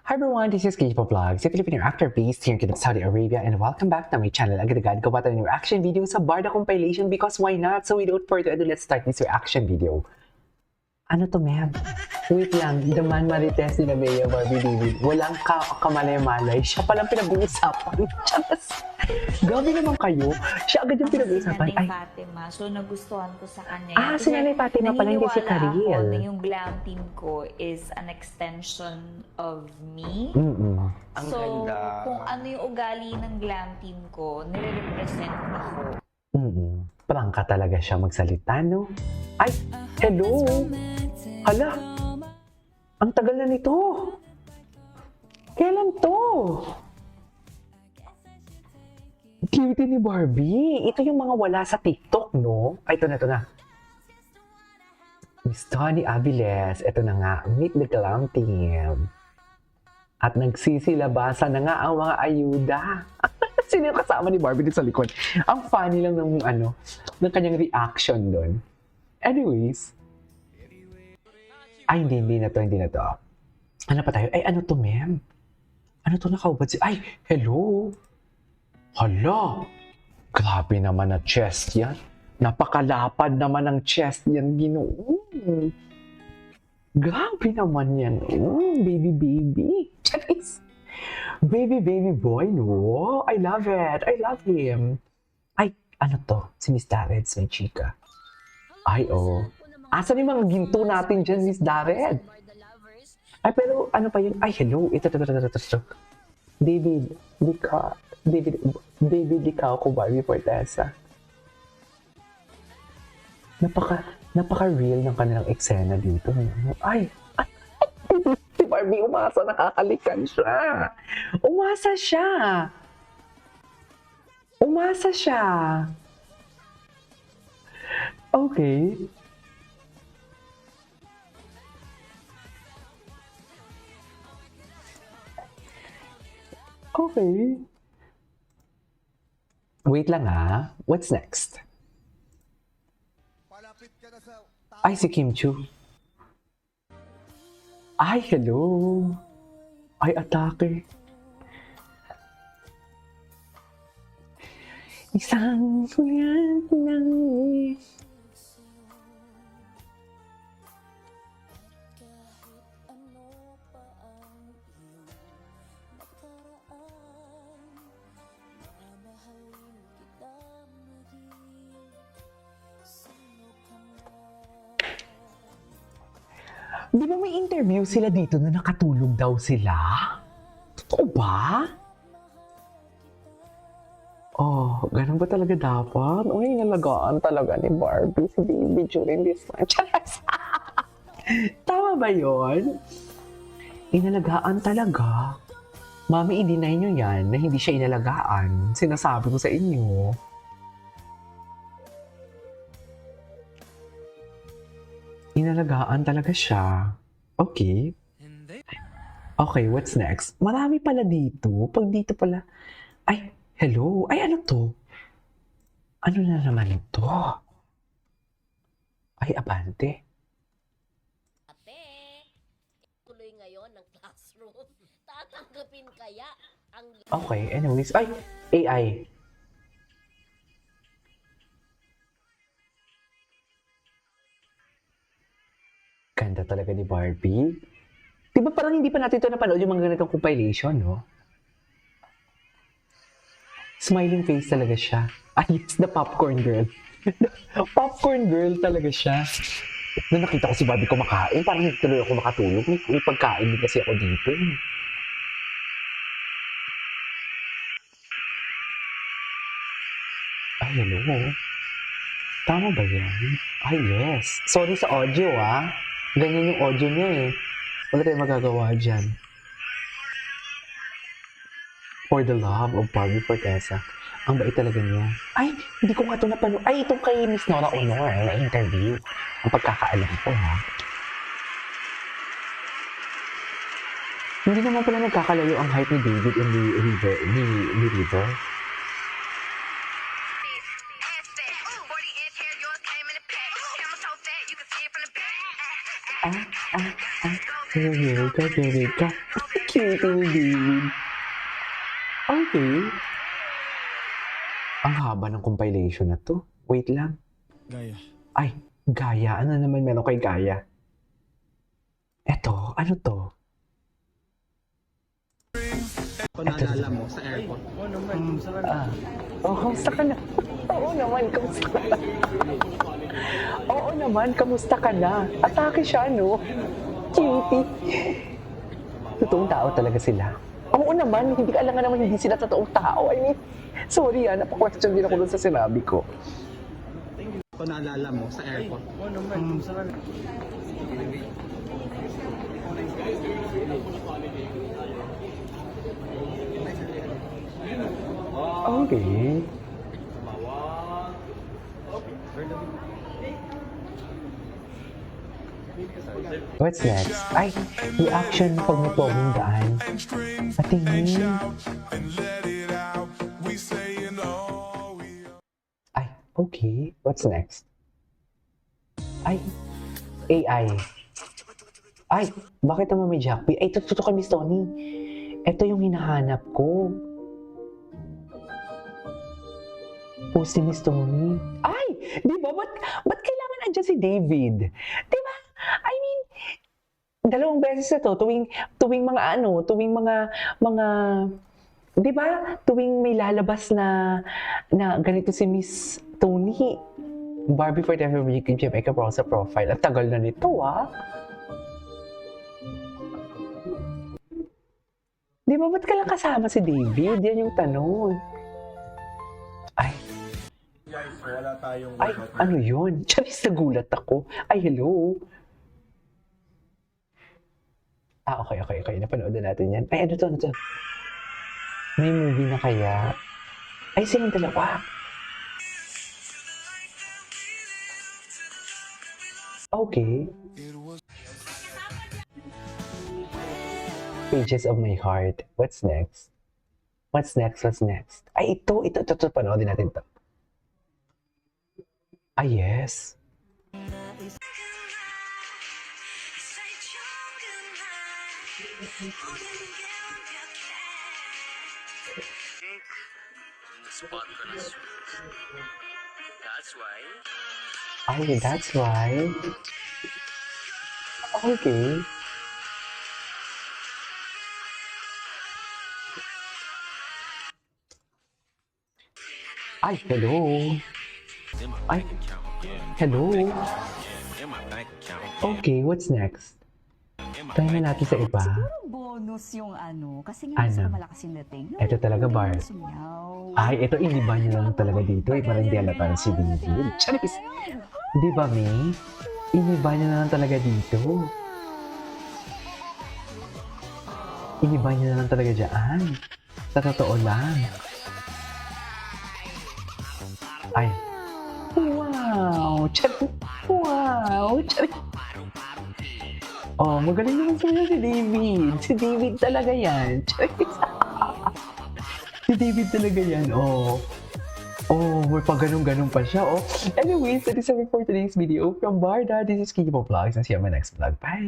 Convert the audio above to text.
Hi everyone, this is Kipo Vlogs, a Filipino actor based here in Saudi Arabia, and welcome back to my channel. Agad-agad gawa tayo ng reaction video sa Barda compilation because why not? So without further ado, let's start this reaction video. Ano to, ma'am? Wait lang, the man Marites ni Bea Barbie David. Walang kamalay-malay. Siya palang pinag-uusapan. Gabi naman kayo. Siya agad yung pinag-uusapan. Si Nanay Fatima. So, nagustuhan ko sa kanya. Si Nanay Fatima pala, hindi si Karil. Naniniwala ako na yung glam team ko is an extension of me. Ang So, ganda. kung ano yung ugali ng glam team ko, nire-represent ako. Prangka talaga siya magsalita, no? Ay, hello! Hala! Ang tagal na nito! Kailan to? Cute ni Barbie. Ito yung mga wala sa TikTok, no? Ay, ito na. Miss Tony Aviles. Ito na nga, Meet the Glam Team. At nagsisilabasan na nga ang mga ayuda. Sino yung kasama ni Barbie dito sa likod? Ang funny lang ng ng kanyang reaction doon. Anyways. Ay, hindi na to. Ano pa tayo? Ay, ano to, ma'am? Ano to, nakaubad si... Ay, hello! Hala! Grabe naman na chest yan. Napakalapad naman ng chest yan, Ginoo. Grabe naman yan. Baby. Charis! Baby boy, no? I love it. I love him. Ay, ano to? Si Miss Dareds, may chika. Ay, oh. Asan yung mga ginto natin dyan, Miss Dared? Ay, pero ano pa yun? Ay, hello. Ito. David, ikaw ko, Barbie Fortesa. Napaka-real ng kanilang eksena dito. Ay, si Barbie umasa, nakakalikan siya. Umasa siya. Okay. Wait lang ha. What's next? Ay, si Kim Chu. Ay, hello. Ay, atake. Isang kuyan ng... Di ba may interview sila dito na nakatulog daw sila? Totoo ba? Oh, ganun ba talaga dapat? Uy, nalagaan talaga ni Barbie si Baby during this time. Charas! Tama ba yun? Inalagaan talaga. Mami, i-deny nyo yan na hindi siya inalagaan. Sinasabi ko sa inyo. Inalagaan talaga siya. Okay. Okay, what's next? Marami pala dito. Pag dito pala... Ay, hello. Ay, ano to? Ano na naman ito? Ay, abante. Ate, tuloy ngayon ng classroom. Tatanggapin kaya ang... Okay, anyways. Ay, AI. Ganda talaga ni Barbie. Diba parang hindi pa natin ito napanood yung mga ganitong compilation, no? Smiling face talaga siya. Ay, it's the popcorn girl. Popcorn girl talaga siya. Nung nakita ko si Barbie kumakain, parang hindi tuloy ako makatulog. May pagkain din kasi ako dito. Ay, hello. Tama ba yan? Ay, yes. Sorry sa audio, ah. Ganyan yung audio niya, eh. Wala tayong magagawa dyan. For the love of Barbie Fortesa. Ang bait talaga niya. Ay, hindi ko nga ito napanood. Ay, itong kay Miss Nora Honor na interview. Ang pagkakaalam ko, ha. Hindi naman pala nagkakalayo ang height ni David and ni River. Here we go. Cute ni David. Okay. Ang haba ng compilation na to. Wait lang. Gaya. Ay, Gaya. Ano naman meron kay Gaya? Eto, ano to? Kung naalala mo sa airport. Kamusta ka na? Oo naman, kamusta ka na? Oo naman, kamusta ka na? Atake siya, no? Cutie. Totoong tao talaga sila. Oo naman, hindi ka alam nga naman hindi sila totoong tao. I mean, sorry napakwestiyon din ako dun sa sinabi ko. Kung naalala mo sa airport. Okay. What's next? Ay, reaction pag may poging daan. Patingin. Ay, okay. What's next? Ay, AI. Ay, bakit naman may Jackpot? Ay, tutukan Miss Tony. Ito yung hinahanap ko. Post ni Miss Tony. Ay, di ba? Ba't kailangan andyan si David? Di ba? I mean, dalawang beses na to, tuwing mga, di ba? Tuwing may lalabas na ganito si Miss Tony. Barbie for the Fabric and Jamaica Rosa profile. Ang tagal na nito, Di ba? Ba't ka lang kasama si David? Yan yung tanong. Ay, Wala tayong... Ay, ano yun? Charis, nagulat ako. Ay, hello. Okay. Napanood na natin yan. Ay, ano to? May movie na kaya? Ay, silang dalawa. Okay. Pages of My Heart. What's next? Ay, ito. Panoodin natin to. Ay, yes. Ay, that's why. Okay. Ay, hello. Ay, hello. Okay, what's next? Try na natin sa iba. Bonus yung kasi nga mas malakas yung dating. Ito talaga, Bar. Ay, ito iniba niya lang talaga dito. Parang hindi halata na si David. Charis! Di ba, May? Iniba niya na lang talaga dito. Iniba niya na lang talaga dyan. Sa totoo lang. Ay. Wow! Charis! Wow! Charis! Oh, magaling naman sa'yo si David. Si David talaga yan. Si David talaga yan. Oh, may pa ganun-ganun pa siya. Anyways, that is it for today's video from Barda. This is Kiki Vlogs and see you on my next vlog. Bye!